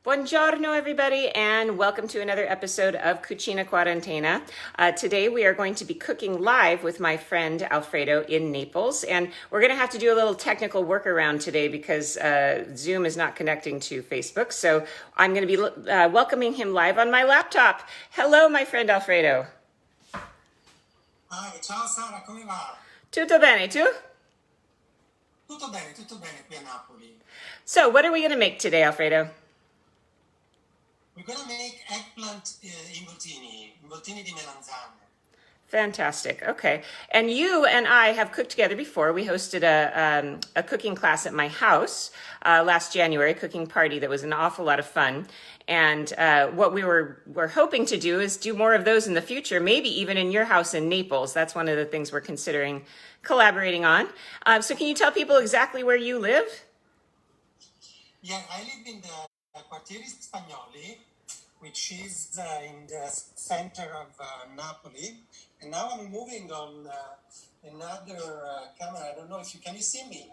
Buongiorno, everybody, and welcome to another episode of Cucina Quarantena. Today we are going to be cooking live with my friend Alfredo in Naples, and we're going to have to do a little technical workaround today because Zoom is not connecting to Facebook, so I'm going to be welcoming him live on my laptop. Hello, my friend Alfredo. Hi, ciao Sara, come va? Tutto bene, tu? Tutto bene qui a Napoli. So, what are we going to make today, Alfredo? We're gonna make eggplant involtini di melanzane. Fantastic. Okay. And you and I have cooked together before. We hosted a cooking class at my house last January, a cooking party that was an awful lot of fun. And what we're hoping to do is do more of those in the future, maybe even in your house in Naples. That's one of the things we're considering collaborating on. So can you tell people exactly where you live? Yeah, I live in the Quartieri Spagnoli, which is in the center of Napoli. And now I'm moving on another camera. I don't know if can you see me?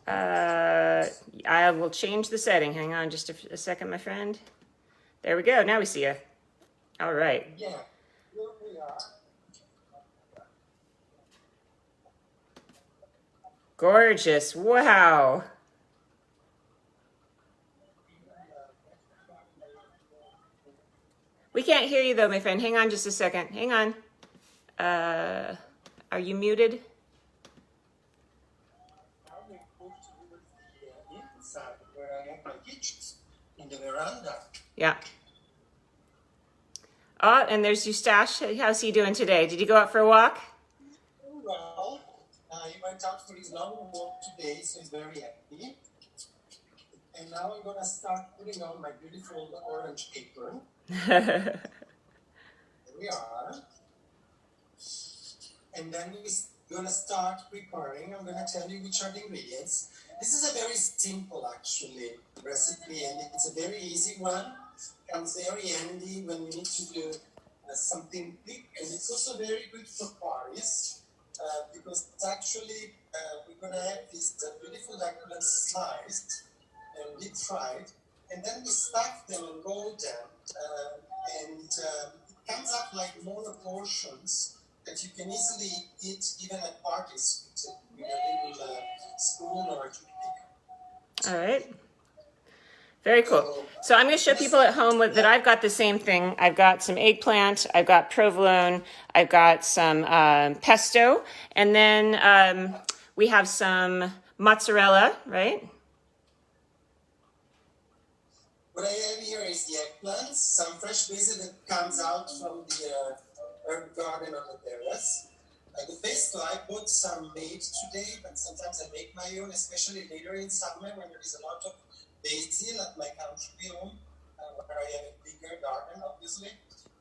I will change the setting. Hang on just a second, my friend. There we go. Now we see you. All right. Yeah, here we are. Gorgeous. Wow. We can't hear you though, my friend. Hang on just a second. Hang on. Are you muted? Now we move towards the inside where I have my kitchen in the veranda. Yeah. Oh, and there's Eustache. How's he doing today? Did he go out for a walk? Well, he went out for his long walk today, so he's very happy. And now I'm gonna start putting on my beautiful orange apron. There we are. And then we're gonna start preparing. I'm gonna tell you which are the ingredients. This is a very simple, actually, recipe, and it's a very easy one. Comes very handy when you need to do something quick, and it's also very good for parties because it's actually we're gonna have this beautiful eggplant sliced and deep fried, and then we stuff them and roll them. And it comes up like mono portions that you can easily eat even at parties with a little spoon or a toothpick. All right. Very cool. So I'm going to show people at home that I've got the same thing. I've got some eggplant, I've got provolone, I've got some pesto, and then we have some mozzarella, right? What I have here is the eggplants, some fresh basil that comes out from the herb garden on the terrace. The pesto, I bought some made today, but sometimes I make my own, especially later in summer when there is a lot of basil at my country home, where I have a bigger garden, obviously.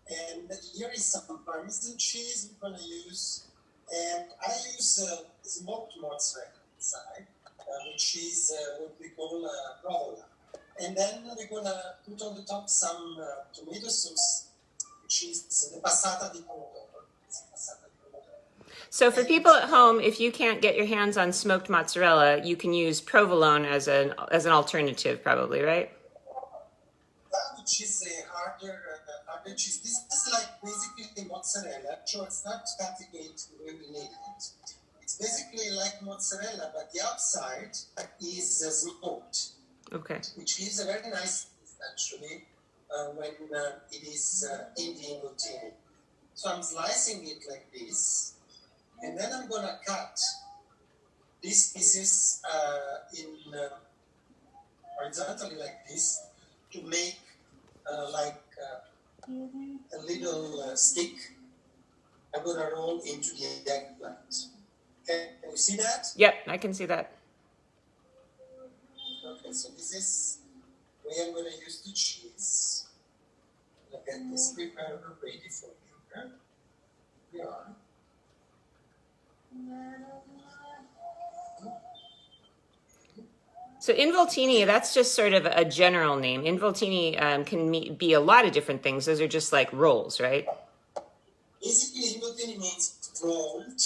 And here is some Parmesan cheese we're going to use. And I use smoked mozzarella inside, which is what we call provola. And then we're gonna put on the top some tomato sauce, which is the passata di pomodoro. So for people at home, if you can't get your hands on smoked mozzarella, you can use provolone as an alternative, probably, right? That which is a harder cheese. This is like basically mozzarella. Sure, it's not categate the way we need it. It's basically like mozzarella, but the outside is smoked. Okay. Which is a very nice taste, actually, when it is in the involtini. So I'm slicing it like this, and then I'm going to cut these pieces in horizontally like this to make like a little stick. I'm going to roll into the eggplant. Okay, can you see that? Yep, I can see that. Okay, so this is where I'm going to use the cheese. I'll get this prepared ready for you. Okay? Here we are. So involtini, that's just sort of a general name. Involtini can be a lot of different things. Those are just like rolls, right? Basically, involtini means rolled.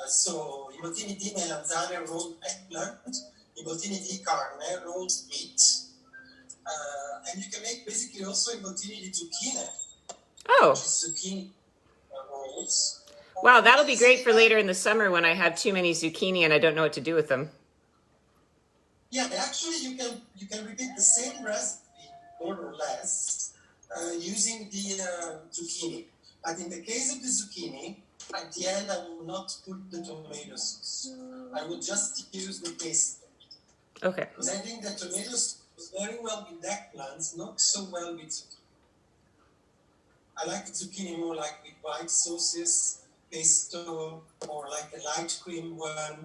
So involtini di melanzane, rolled eggplant. Involtini di carne, rolled meat. basically also Involtini di zucchine, Oh, which is zucchini rolls. wow, that'll be great for later in the summer when I have too many zucchini and I don't know what to do with them. Yeah, actually you can repeat the same recipe more or less using the zucchini. But in the case of the zucchini, at the end I will not put the tomato sauce. I will just use the paste. Okay. Because I think that tomato sauce goes very well with eggplants, not so well with zucchini. I like zucchini more like with white sauces, pesto, or like a light cream one,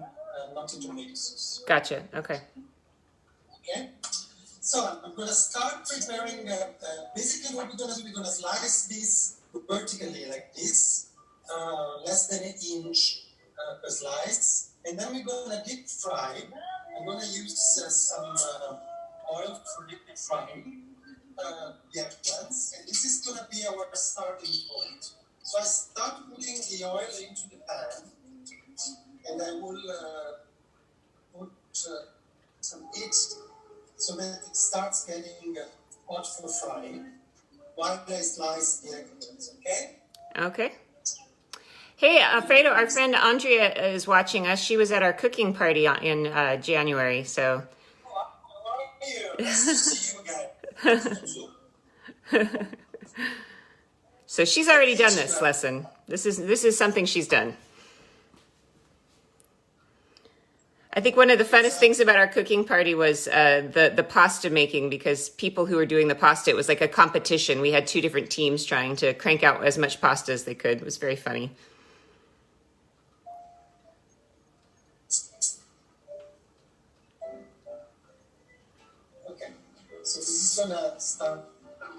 not a tomato sauce. Gotcha. Okay. Okay? So I'm going to start preparing, basically what we're going to do, we're going to slice this vertically like this, less than an inch per slice, and then we're going to deep fry. I'm going to use some oil for deep frying the eggplants, and this is going to be our starting point. So I start putting the oil into the pan, and I will put some heat so that it starts getting hot for frying while I slice the eggplants, okay? Okay. Hey, Alfredo, our friend Andrea is watching us. She was at our cooking party in January, so. How are you? Nice to see you again. So she's already done this lesson. This is something she's done. I think one of the funnest things about our cooking party was the pasta making, because people who were doing the pasta, it was like a competition. We had two different teams trying to crank out as much pasta as they could. It was very funny. Okay, so this is gonna start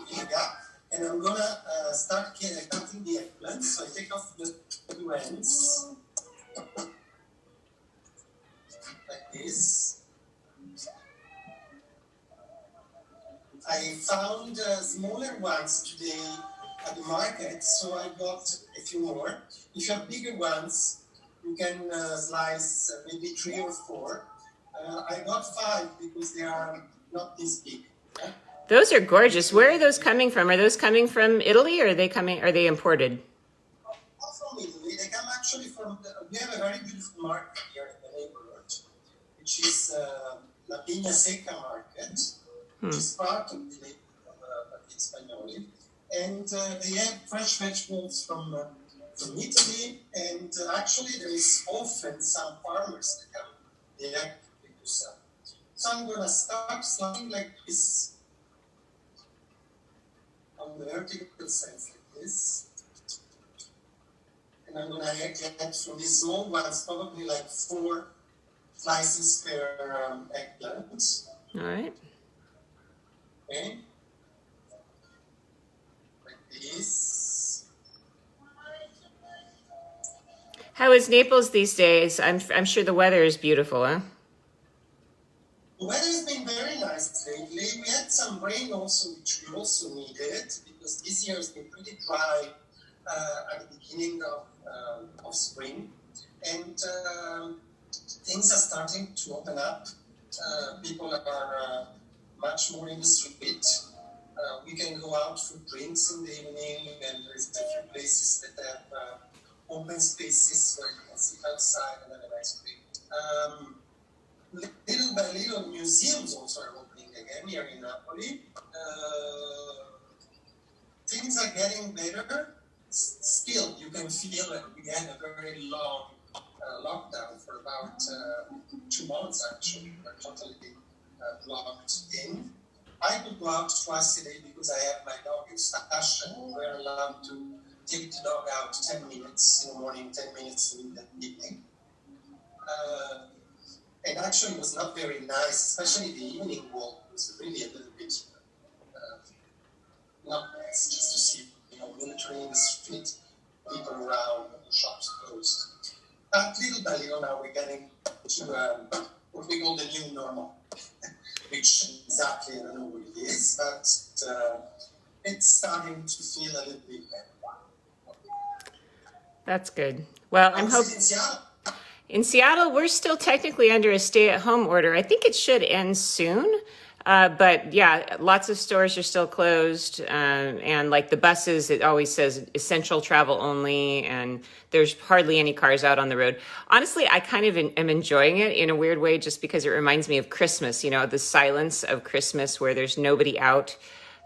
heating up, and I'm gonna start cutting the eggplant. So I take off the two ends. Like this. I found smaller ones today at the market, so I got a few more. If you have bigger ones, you can slice maybe 3 or 4. I got 5 because they are not this big. Yeah? Those are gorgeous. Where are those coming from? Are those coming from Italy, or are they imported? Not from Italy. They come actually from. We have a very beautiful market here in the neighborhood, which is La Pigna Seca Market, which is part of the neighborhood of Spagnoli. And they have fresh vegetables from Italy. And actually, there is often some farmers that come direct to sell. So I'm going to start slicing like this on the vertical sense like this. And I'm going to get from these small ones probably like 4 slices per eggplant. All right. Okay. Like this. How is Naples these days? I'm sure the weather is beautiful, huh? The weather has been very nice lately. We had some rain also, which we also needed, because this year has been pretty dry at the beginning of spring. And things are starting to open up. People are much more in the street. We can go out for drinks in the evening, and there's a few places that have open spaces where you can sit outside and have a nice drink. Little by little, museums also are opening again here in Napoli. Things are getting better. Still, you can feel that we had a very long lockdown for about 2 months, actually. We're totally locked in. I could go out twice a day because I have my dog in stash, and we're allowed to take the dog out 10 minutes in the morning, 10 minutes in the evening. And actually it was not very nice, especially the evening walk was really a little bit not nice, just to see, military in the street, people around, the shops closed. But little by little now we're getting to what we call the new normal, which exactly I don't know what it is, but it's starting to feel a little bit better. That's good. Well, I'm hoping. In Seattle, we're still technically under a stay-at-home order. I think it should end soon. But yeah, lots of stores are still closed. And like the buses, it always says essential travel only. And there's hardly any cars out on the road. Honestly, I kind of am enjoying it in a weird way just because it reminds me of Christmas, you know, the silence of Christmas where there's nobody out.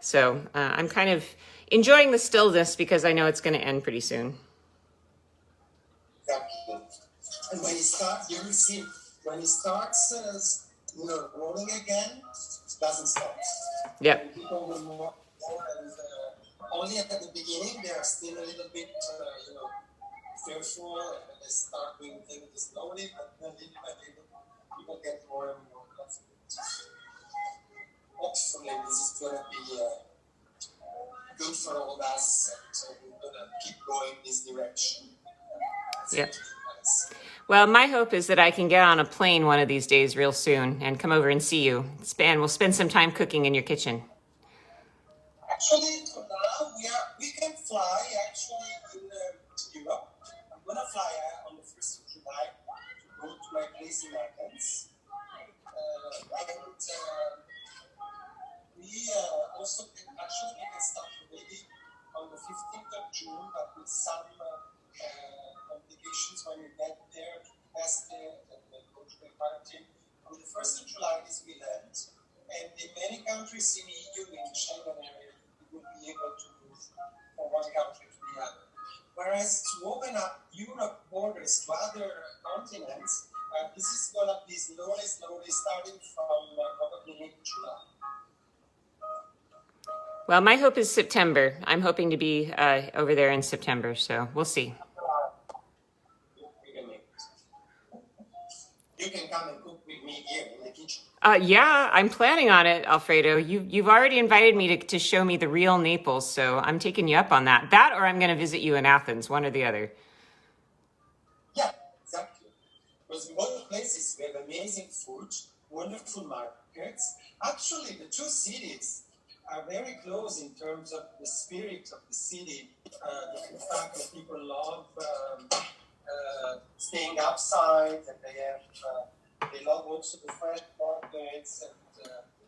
So I'm kind of enjoying the stillness because I know it's going to end pretty soon. Exactly. And when it starts, you will see, when it starts, rolling again, it doesn't stop. Yep. And people will more and only at the beginning, they are still a little bit, fearful, and they start doing things slowly, but then little by little, people get more and more confident. Hopefully, this is going to be good for all of us, and we're going to keep going this direction. Yep. Well, my hope is that I can get on a plane one of these days real soon and come over and see you. And we'll spend some time cooking in your kitchen. Actually, now we can fly actually in Europe. I'm going to fly on the 1st of July to go to my place in Naples. And we also can start already on the 15th of June, but with some complications when you get there to test it and go to the quarantine. On the 1st of July is we land, and in many countries in the EU, in the Schengen area, you will be able to move from one country to the other. Whereas to open up Europe borders to other continents, this is going to be slowly starting from probably mid-July. Well, my hope is September. I'm hoping to be over there in September, so we'll see. You can come and cook with me here in the kitchen. Yeah, I'm planning on it, Alfredo. You've already invited me to show me the real Naples, so I'm taking you up on that. That or I'm going to visit you in Athens, one or the other. Yeah, exactly. Because in both places we have amazing food, wonderful markets. Actually, the two cities are very close in terms of the spirit of the city. The fact that people love staying outside, and they love also the fresh markets,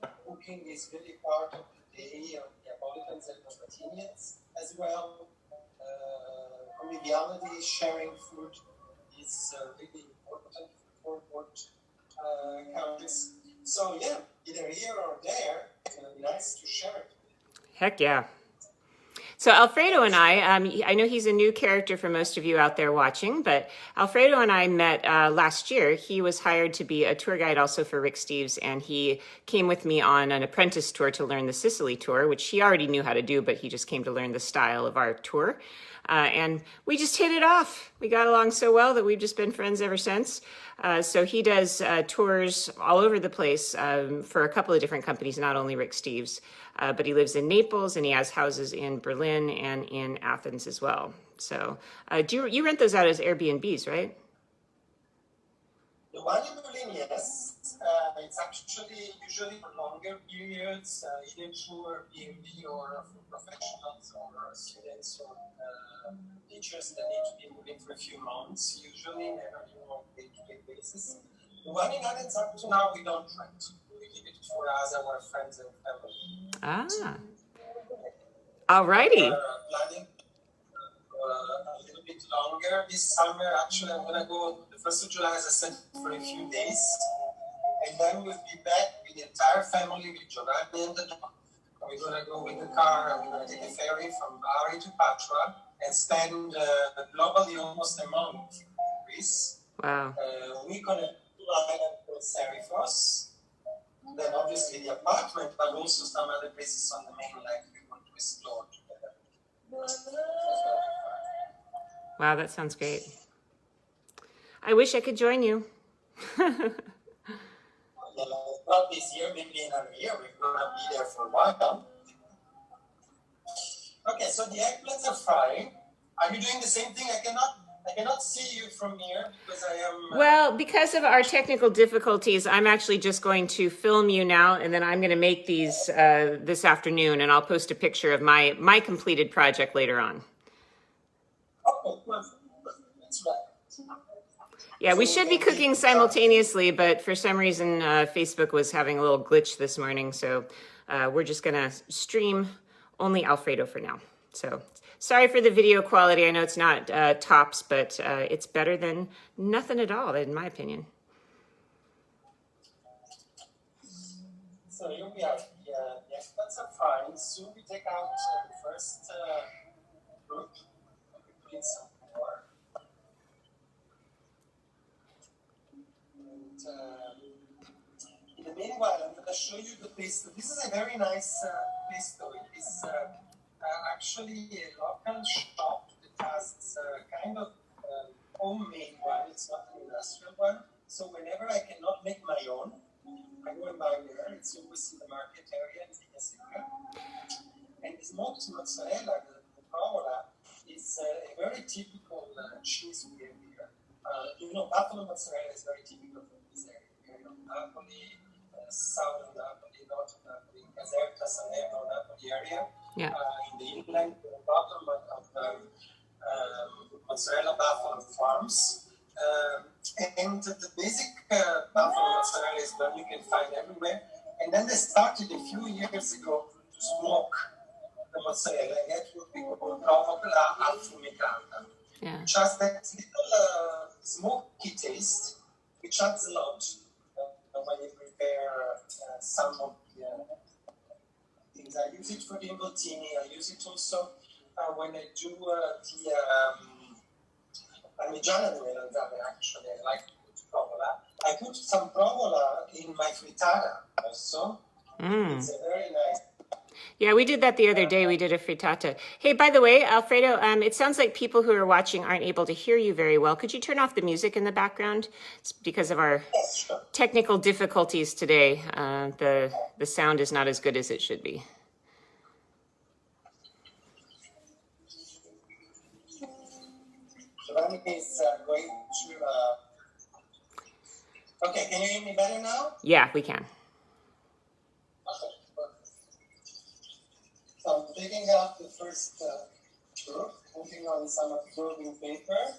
and cooking is really part of the day of Neapolitans and Neapolitans as well. Conviviality, sharing food is really important for both countries. So yeah, either here or there, nice to share it. Heck yeah. So Alfredo and I know he's a new character for most of you out there watching, but Alfredo and I met last year. He was hired to be a tour guide also for Rick Steves, and he came with me on an apprentice tour to learn the Sicily tour, which he already knew how to do, but he just came to learn the style of our tour. And we just hit it off. We got along so well that we've just been friends ever since. So he does tours all over the place for a couple of different companies, not only Rick Steves, but he lives in Naples and he has houses in Berlin and in Athens as well. So you rent those out as Airbnbs, right? The one in Berlin, yes. It's actually usually for longer periods, either through Airbnb or for professionals or students or teachers that need to be moving for a few months, usually, never on a day-to-day basis. The one in Athens, up to now, we don't rent. We keep it for us, our friends and family. Alrighty. Planning a little bit longer this summer. Actually, I'm going to go the 1st of July, as I said, for a few days. And then we'll be back with the entire family, with Giovanni and the dog. We're going to go with the car, and we're going to take a ferry from Bari to Patra and spend globally almost a month in Greece. Wow. We're going to fly to Serifos, then obviously the apartment, but also some other places on the mainland we want to explore together. Wow, that sounds great. I wish I could join you. Not this year, maybe another year. We're going to be there for a while. Okay, so the eggplants are frying. Are you doing the same thing? I cannot see you from here because I am... Well, because of our technical difficulties, I'm actually just going to film you now, and then I'm going to make these this afternoon, and I'll post a picture of my completed project later on. Okay, perfect. That's right. Yeah, we should be cooking simultaneously, but for some reason, Facebook was having a little glitch this morning. So we're just going to stream only Alfredo for now. So sorry for the video quality. I know it's not tops, but it's better than nothing at all, in my opinion. So here we are. The eggplants are fine. Soon we take out the first group. We put in some more. And in the meanwhile, I'm going to show you the pesto. This is a very nice pesto. It is actually a local shop that has kind of homemade one. It's not an industrial one. So whenever I cannot make my own, I go and buy there. It's always in the market area in Cucina. And the smoked mozzarella, the provola, is a very typical cheese we have here. Buffalo mozzarella is very typical from this area. Napoli, southern Napoli, northern Napoli, Caserta, Salerno, Napoli area. Yeah. In the inland, the bottom of mozzarella buffalo farms. And the basic buffalo mozzarella is one you can find everywhere. And then they started a few years ago to smoke the mozzarella. And that's what we call provola affumicata. Yeah. Which has that little smoky taste, which adds a lot when you prepare some of the things. I use it for the Involtini. I use it also when I do the Parmigiana di Melanzane, actually. I like to put provola. I put some provola in my frittata also. It's a very nice. Yeah, we did that the other day. We did a frittata. Hey, by the way, Alfredo, it sounds like people who are watching aren't able to hear you very well. Could you turn off the music in the background? It's because of our technical difficulties today. The sound is not as good as it should be. Giovanni is going to. Okay, can you hear me better now? Yeah, we can. Okay, perfect. So I'm taking out the first group, putting on some absorbing paper.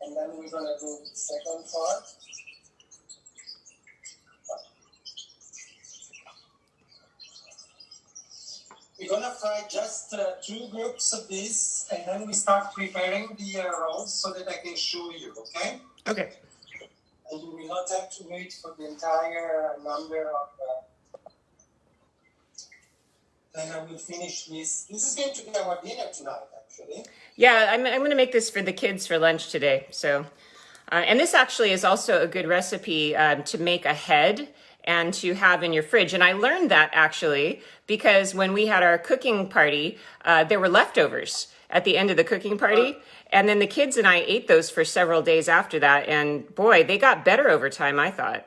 And then we're going to do the second part. We're going to fry just 2 groups of this, and then we start preparing the rolls so that I can show you, okay? Okay. And you will not have to wait for the entire number of... Then I will finish this. This is going to be our dinner tonight, actually. Yeah, I'm going to make this for the kids for lunch today. So, and this actually is also a good recipe to make ahead and to have in your fridge. And I learned that actually because when we had our cooking party, there were leftovers at the end of the cooking party. And then the kids and I ate those for several days after that. And boy, they got better over time, I thought.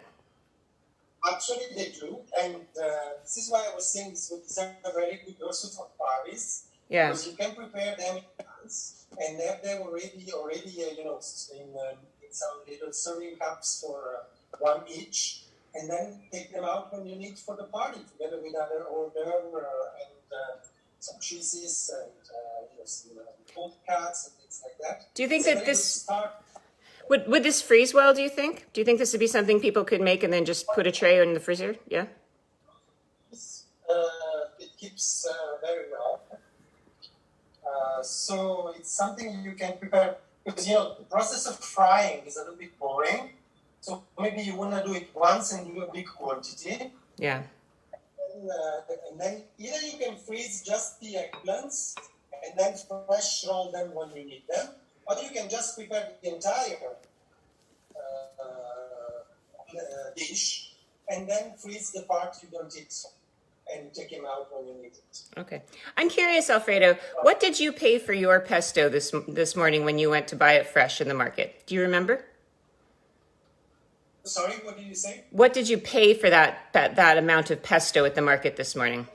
Actually, they do. And this is why I was saying these are very good also for parties. Yeah. Because you can prepare them in advance and have them already in some little serving cups for 1 each. And then take them out when you need for the party, together with other hors d'oeuvre and some cheeses and some cold cuts and things like that. Do you think that this would this freeze well? Do you think? Do you think this would be something people could make and then just put a tray in the freezer? Yeah. It keeps very well. So it's something you can prepare because the process of frying is a little bit boring. So maybe you want to do it once and do a big quantity. Yeah. And then either you can freeze just the eggplants and then fresh roll them when you need them, or you can just prepare the entire dish and then freeze the part you don't eat and take them out when you need it. Okay. I'm curious, Alfredo, what did you pay for your pesto this morning when you went to buy it fresh in the market? Do you remember? Sorry, what did you say? What did you pay for that amount of pesto at the market this morning?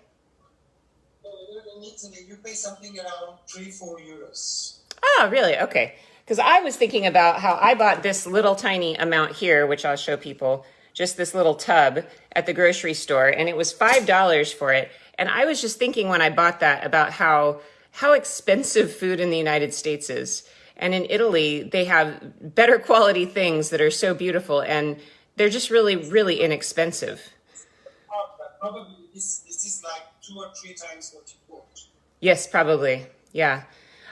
In Italy, you pay something around 3-4 euros. Oh, really? Okay. Because I was thinking about how I bought this little tiny amount here, which I'll show people, just this little tub at the grocery store, and it was $5 for it. And I was just thinking when I bought that about how expensive food in the United States is. And in Italy, they have better quality things that are so beautiful, and they're just really, really inexpensive. Probably this is like 2 or 3 times what you bought. Yes, probably. Yeah.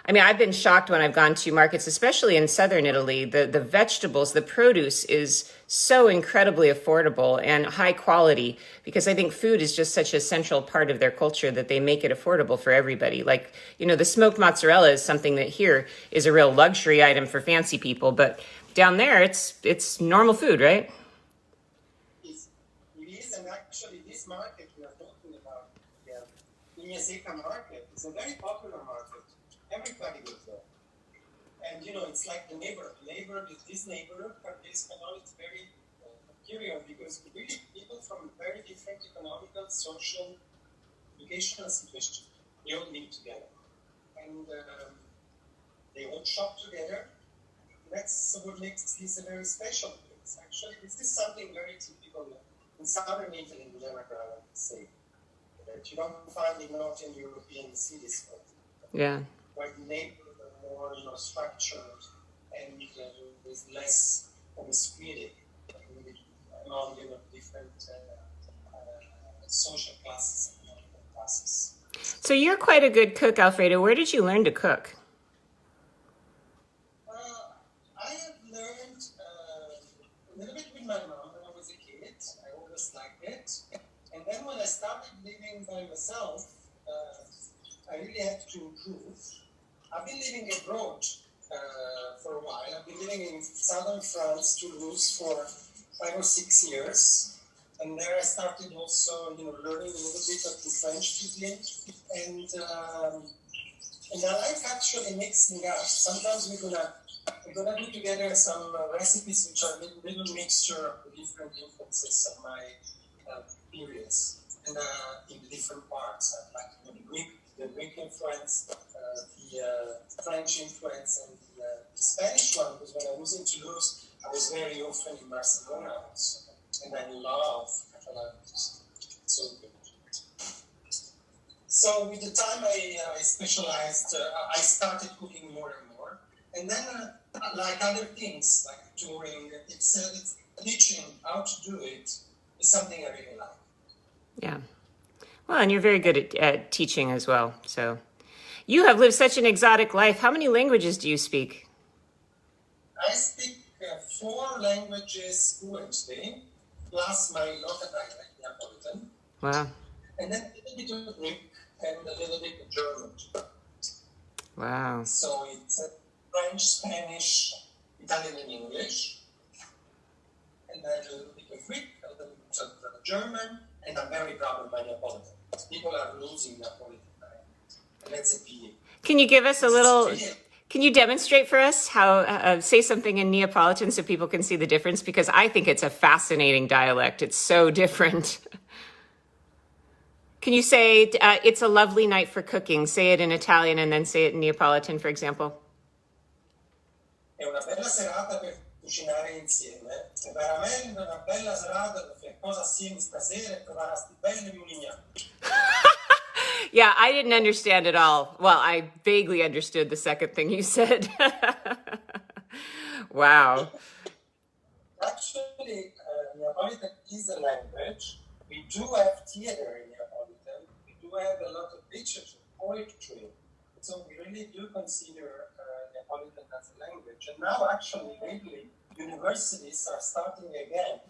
I mean, I've been shocked when I've gone to markets, especially in southern Italy. The vegetables, the produce is so incredibly affordable and high quality because I think food is just such a central part of their culture that they make it affordable for everybody. Like, the smoked mozzarella is something that here is a real luxury item for fancy people, but down there it's normal food, right? It is, and actually this market we are talking about, the Iñeseca market, is a very popular market. Everybody goes there. And it's like the neighborhood. This neighborhood, this canal is very peculiar because really people from very different economical, social, educational situations, they all live together. And they all shop together. That's what makes this a very special place. Actually, this is something very typical in southern Italy, in general, I would say, that you don't find in northern European cities. Yeah. Where the neighborhood are more, structured and with less promiscuity among different social classes and economic classes. So you're quite a good cook, Alfredo. Where did you learn to cook? I have learned a little bit with my mom when I was a kid. I always liked it. And then when I started living by myself, I really had to improve. I've been living abroad for a while. I've been living in southern France, Toulouse, for 5 or 6 years. And there I started also, learning a little bit of the French cuisine. And I like actually mixing up. Sometimes we're gonna do together some recipes which are a little mixture of the different influences of my periods. And in the different parts, like the Greek influence, the French influence, and the Spanish one, because when I was in Toulouse, I was very often in Barcelona also. And I love Catalan. So good. So with the time I specialized, I started cooking more and more. And then, like other things, like touring, it's teaching how to do it is something I really like. Yeah. Well, and you're very good at teaching as well. So you have lived such an exotic life. How many languages do you speak? I speak 4 languages fluently, plus my local dialect, Neapolitan. Wow. And then a little bit of Greek and a little bit of German. Wow. So it's French, Spanish, Italian, and English. And then a little bit of Greek, a little bit of German, and I'm very proud of my Neapolitan. People are losing Neapolitan, and that's a pity. Can you give us a little? Can you demonstrate for us how? Say something in Neapolitan so people can see the difference, because I think it's a fascinating dialect. It's so different. Can you say it's a lovely night for cooking? Say it in Italian and then say it in Neapolitan, for example. È una bella serata per cucinare insieme. È veramente una bella serata per fare cose assieme stasera e provare sti belli mulignani. Yeah, I didn't understand it all. Well, I vaguely understood the second thing you said. Wow. Actually, Neapolitan is a language. We do have theater in Neapolitan. We do have a lot of literature, poetry. So we really do consider Neapolitan as a language. And now, actually, lately, universities are starting again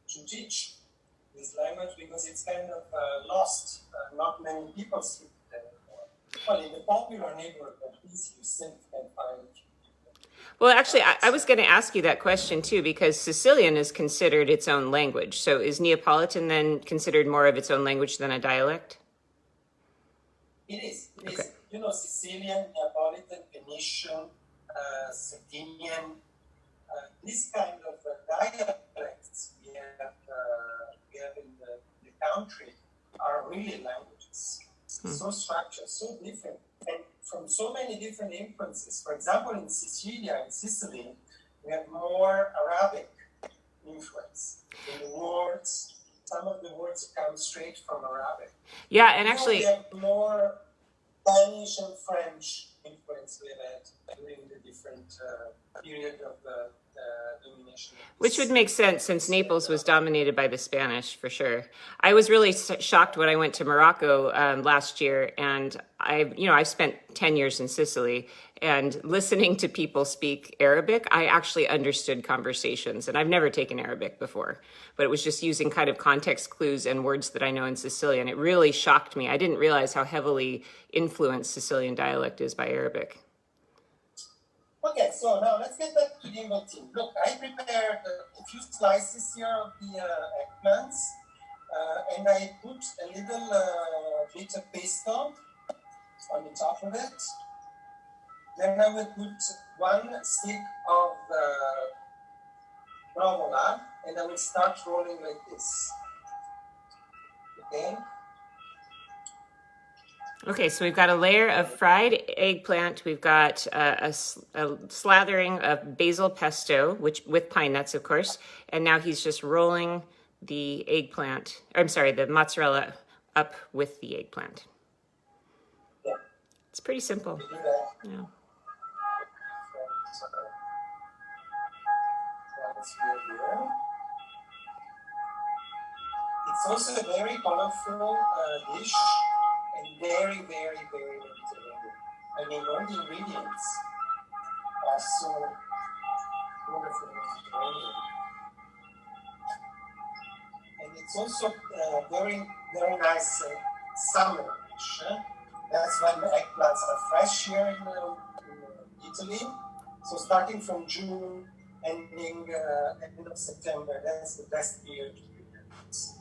to teach this language because it's kind of lost. Not many people speak it anymore. Well, in the popular neighborhood, at least you can find people. Well, actually, I was going to ask you that question too, because Sicilian is considered its own language. So is Neapolitan then considered more of its own language than a dialect? It is. It Okay. is. Sicilian, Neapolitan, Venetian, Sardinian, this kind of dialects we have in the country are really languages. So structured, so different, and from so many different influences. For example, in Sicily, we have more Arabic influence. In the words, some of the words come straight from Arabic. Yeah, and actually, we have more Spanish and French influence we had during the different period of the domination. Which would make sense since Naples was dominated by the Spanish, for sure. I was really shocked when I went to Morocco last year, and I've spent 10 years in Sicily, and listening to people speak Arabic, I actually understood conversations, and I've never taken Arabic before, but it was just using kind of context clues and words that I know in Sicilian. It really shocked me. I didn't realize how heavily influenced Sicilian dialect is by Arabic. Okay, so now let's get back to the Involtini. Look, I prepared a few slices here of the eggplants, and I put a little bit of pesto on the top of it. Then I will put one stick of provola, and I will start rolling like this. Okay. Okay, so we've got a layer of fried eggplant. We've got a slathering of basil pesto, which with pine nuts, of course. And now he's just rolling the the mozzarella up with the eggplant. Yeah. It's pretty simple. Yeah. It's also a very colorful dish. And very, very, very Mediterranean. I mean, all the ingredients are so wonderful Mediterranean. And it's also very, very nice summer dish. That's when the eggplants are fresh here in Italy. So starting from June, ending end of September, that's the best period to prepare this.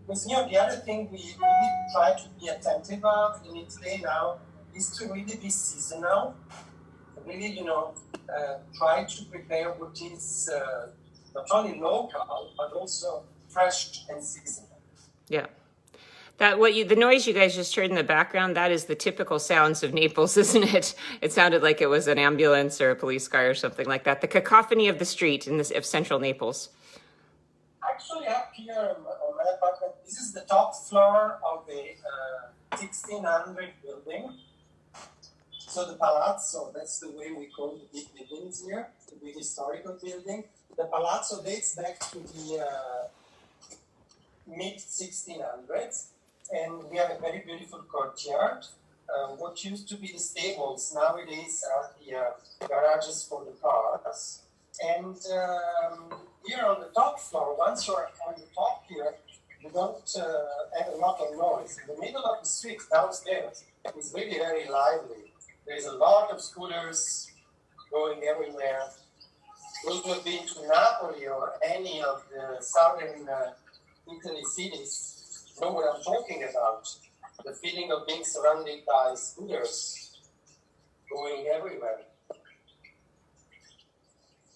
Because the other thing we really try to be attentive of in Italy now is to really be seasonal. Really, try to prepare what is not only local but also fresh and seasonal. Yeah. The noise you guys just heard in the background, that is the typical sounds of Naples, isn't it? It sounded like it was an ambulance or a police car or something like that. The cacophony of the street of central Naples. Actually, up here on my apartment, this is the top floor of a 1600 building. So the Palazzo, that's the way we call the big buildings here, the big historical building. The Palazzo dates back to the mid-1600s, and we have a very beautiful courtyard. What used to be the stables nowadays are the garages for the cars. And here on the top floor, once you're on the top here, you don't have a lot of noise. In the middle of the street downstairs, it's really very lively. There's a lot of scooters going everywhere. Those who have been to Napoli or any of the southern Italy cities know what I'm talking about. The feeling of being surrounded by scooters going everywhere.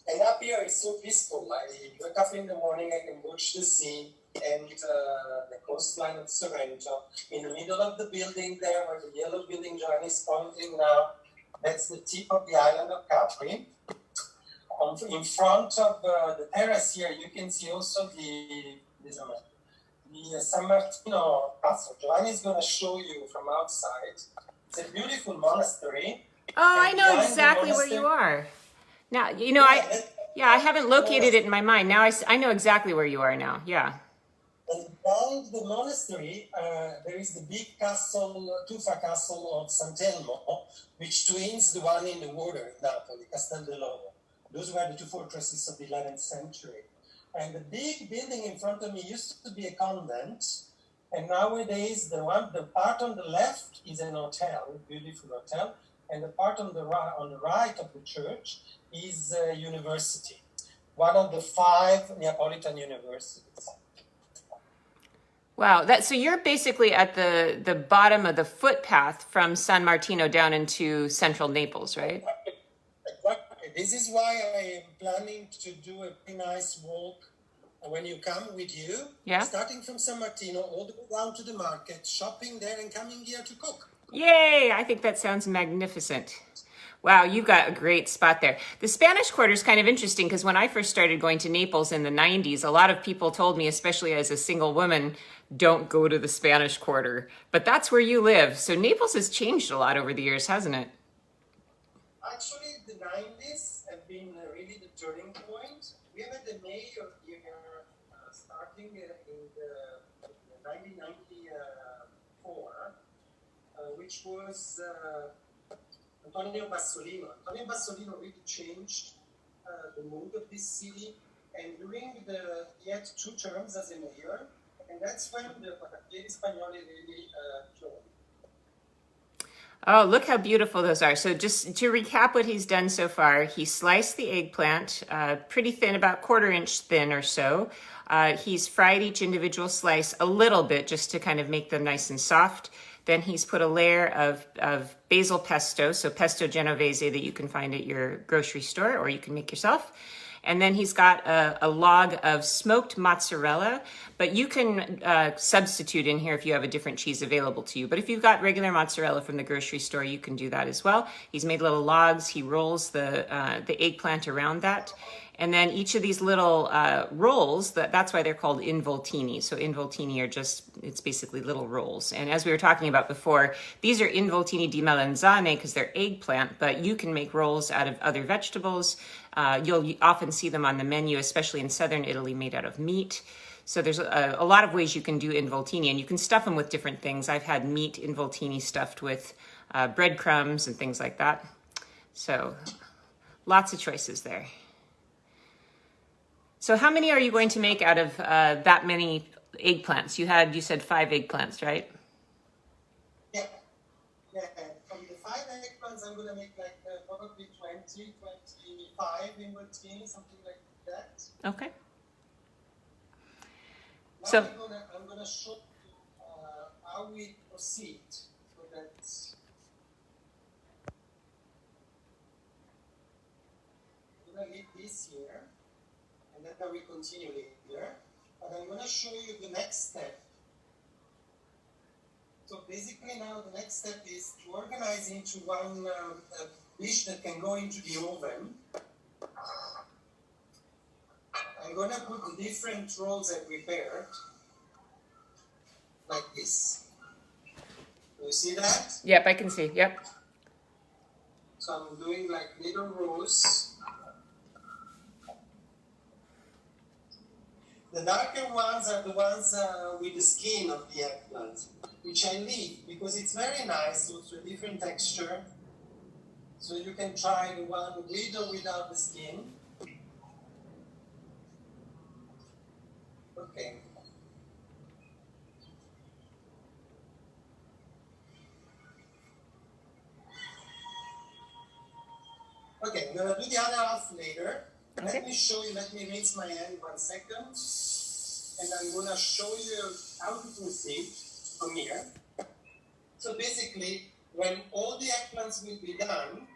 And up here is so peaceful. I wake up in the morning, I can watch the sea and the coastline of Sorrento. In the middle of the building there, where the yellow building Giovanni is pointing now, that's the tip of the island of Capri. In front of the terrace here, you can see also the San Martino Castle. Giovanni is going to show you from outside. It's a beautiful monastery. Oh, I know exactly where you are. Now, I haven't located it in my mind. Now I know exactly where you are now. Yeah. And around the monastery, there is the big castle, Tufa Castle of Sant'Elmo, which twins the one in the water in Napoli, Castel dell'Ovo. Those were the two fortresses of the 11th century. And the big building in front of me used to be a convent. And nowadays, the part on the left is an hotel, a beautiful hotel. And the part on the right of the church is a university, one of the 5 Neapolitan universities. Wow, so you're basically at the bottom of the footpath from San Martino down into central Naples, right? Exactly. This is why I am planning to do a pretty nice walk when you come with you, starting from San Martino all the way down to the market, shopping there and coming here to cook. Yay! I think that sounds magnificent. Wow, you've got a great spot there. The Spanish Quarter is kind of interesting because when I first started going to Naples in the 90s, a lot of people told me, especially as a single woman, don't go to the Spanish Quarter. But that's where you live. So Naples has changed a lot over the years, hasn't it? Actually, the 90s have been really the turning point. We have had the mayor here starting in the 1994, which was Antonio Bassolino. Antonio Bassolino really changed the mood of this city, and he had 2 terms as a mayor, and that's when the Quarantena Spagnoli really joined. Oh, look how beautiful those are. So just to recap what he's done so far, he sliced the eggplant pretty thin, about 1/4 inch thin or so. He's fried each individual slice a little bit just to kind of make them nice and soft. Then he's put a layer of basil pesto, so pesto genovese that you can find at your grocery store or you can make yourself. And then he's got a log of smoked mozzarella, but you can substitute in here if you have a different cheese available to you. But if you've got regular mozzarella from the grocery store, you can do that as well. He's made little logs. He rolls the eggplant around that. And then each of these little rolls, that's why they're called involtini. So involtini are it's basically little rolls. And as we were talking about before, these are involtini di melanzane because they're eggplant, but you can make rolls out of other vegetables. You'll often see them on the menu, especially in southern Italy, made out of meat. So there's a lot of ways you can do involtini, and you can stuff them with different things. I've had meat involtini stuffed with breadcrumbs and things like that. So lots of choices there. So how many are you going to make out of that many eggplants? You said 5 eggplants, right? Yeah. From the 5 eggplants, I'm going to make like probably 20, 25 involtini, something like that. Okay. Now So I'm gonna show you how we proceed. So that's I'm gonna leave this here, and then I will continue later. But I'm gonna show you the next step. So basically now the next step is to organize into one dish that can go into the oven. I'm gonna put the different rolls I prepared like this. Do you see that? yep, I can see. Yep. So I'm doing like little rolls. The darker ones are the ones with the skin of the eggplant, which I leave because it's very nice, also a different texture. So you can try the one with or without the skin. Okay. Okay, I'm gonna do the other half later. Okay. Let me show you, let me raise my hand 1 second. And I'm gonna show you how to proceed from here. So basically, when all the eggplants will be done,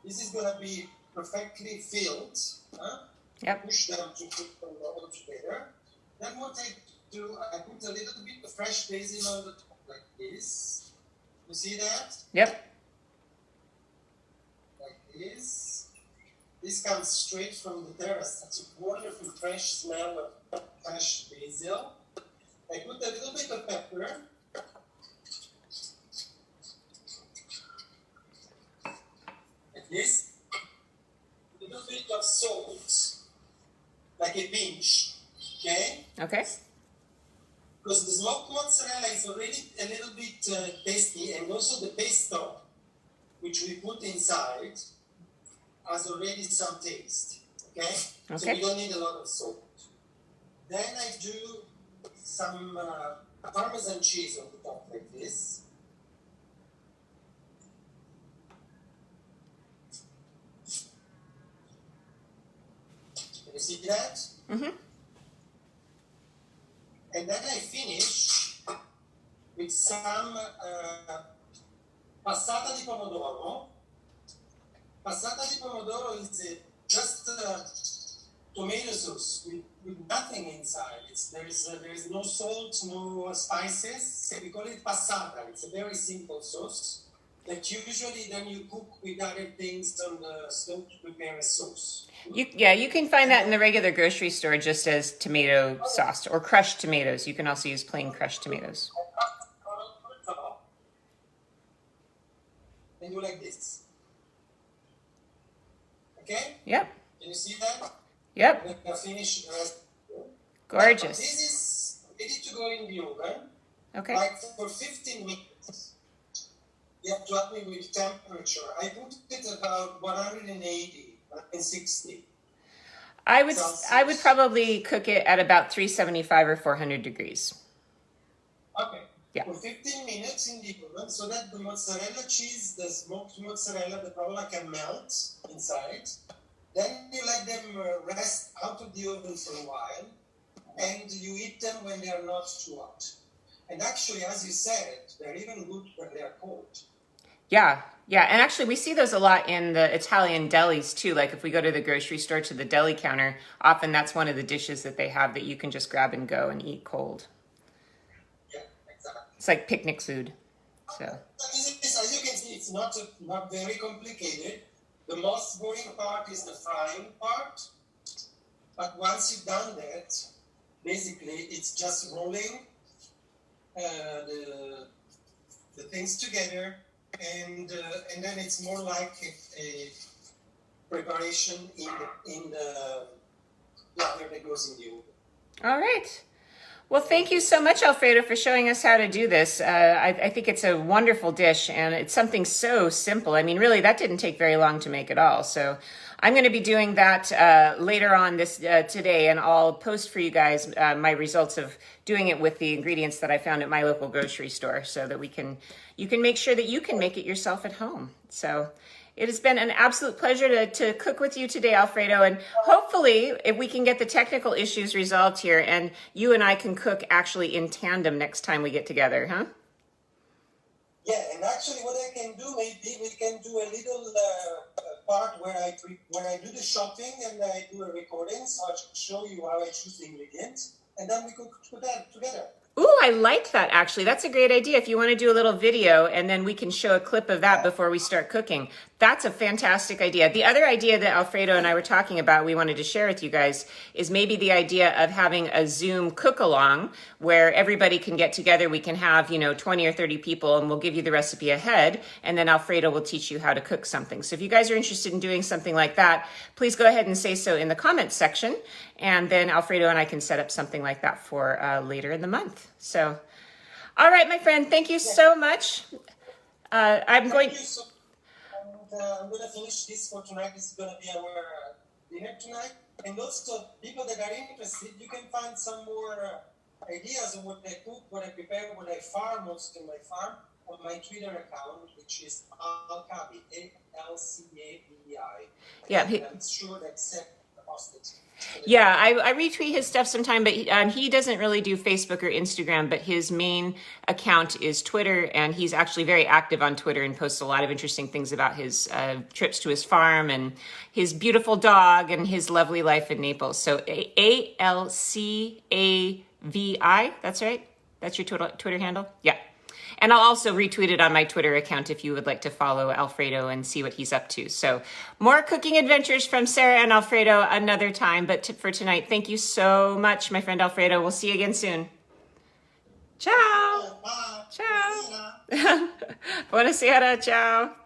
this is gonna be perfectly filled. Yep. Push them to put them all together. Then what I do, I put a little bit of fresh basil on the top like this. You see that? Yep. Like this. This comes straight from the terrace. That's a wonderful fresh smell of fresh basil. I put a little bit of pepper. Like this. A little bit of salt. Like a pinch. Okay? Okay. Because the smoked mozzarella is already a little bit tasty, and also the pesto, which we put inside, has already some taste. Okay? So we don't need a lot of salt. Then I do some Parmesan cheese on the top like this. Can you see that? Mm-hmm. And then I finish with some passata di pomodoro. Passata di pomodoro is just tomato sauce with nothing inside. There is no salt, no spices. So we call it passata. It's a very simple sauce that usually then you cook with other things on the stove to prepare a sauce. You can find that in the regular grocery store just as tomato sauce or crushed tomatoes. You can also use plain crushed tomatoes. And do like this. Yep. Can you see that? Yep. I'm gonna finish. Gorgeous. This is ready to go in the oven. Okay. Like for 15 minutes. You have to help me with temperature. I put it about 180, 160. I would probably cook it at about 375 or 400 degrees. Okay. Yeah. For 15 minutes in the oven so that the mozzarella cheese, the smoked mozzarella, the provola can melt inside. Then you let them rest out of the oven for a while and you eat them when they are not too hot. And actually, as you said, they're even good when they are cold. Yeah, yeah. And actually, we see those a lot in the Italian delis too. Like if we go to the grocery store to the deli counter, often that's one of the dishes that they have that you can just grab and go and eat cold. Yeah, exactly. It's like picnic food. So. As you can see, it's not very complicated. The most boring part is the frying part. But once you've done that, basically it's just rolling the things together. And then it's more like a preparation in the lather that goes in the oven. All right. Well, thank you so much, Alfredo, for showing us how to do this. I think it's a wonderful dish, and it's something so simple. I mean, really, that didn't take very long to make at all. So I'm going to be doing that later on this today, and I'll post for you guys my results of doing it with the ingredients that I found at my local grocery store, so that you can make sure that you can make it yourself at home. So it has been an absolute pleasure to cook with you today, Alfredo, and hopefully if we can get the technical issues resolved here and you and I can cook actually in tandem next time we get together, huh? Yeah, and actually what I can do, maybe we can do a little part where I do the shopping and I do a recording, so I'll show you how I choose the ingredients, and then we cook together. Ooh, I like that, actually. That's a great idea. If you want to do a little video and then we can show a clip of that before we start cooking. That's a fantastic idea. The other idea that Alfredo and I were talking about, we wanted to share with you guys, is maybe the idea of having a Zoom cook-along where everybody can get together. We can have, 20 or 30 people, and we'll give you the recipe ahead, and then Alfredo will teach you how to cook something. So if you guys are interested in doing something like that, please go ahead and say so in the comments section, and then Alfredo and I can set up something like that for later in the month. So, all right, my friend, thank you so much. I'm going to finish this for tonight. This is going to be our dinner tonight. And also, people that are interested, you can find some more ideas of what I cook, what I prepare, what I farm most in my farm on my Twitter account, which is Alcabi, ALCABI. Yeah, I'm sure that Seth posted. Yeah, I retweet his stuff sometime, but he doesn't really do Facebook or Instagram, but his main account is Twitter, and he's actually very active on Twitter and posts a lot of interesting things about his trips to his farm and his beautiful dog and his lovely life in Naples. So ALCAVI, that's right? That's your Twitter handle? Yeah. And I'll also retweet it on my Twitter account if you would like to follow Alfredo and see what he's up to. So more cooking adventures from Sarah and Alfredo another time. But for tonight, thank you so much, my friend Alfredo. We'll see you again soon. Ciao. Ciao. Buonasera. Ciao.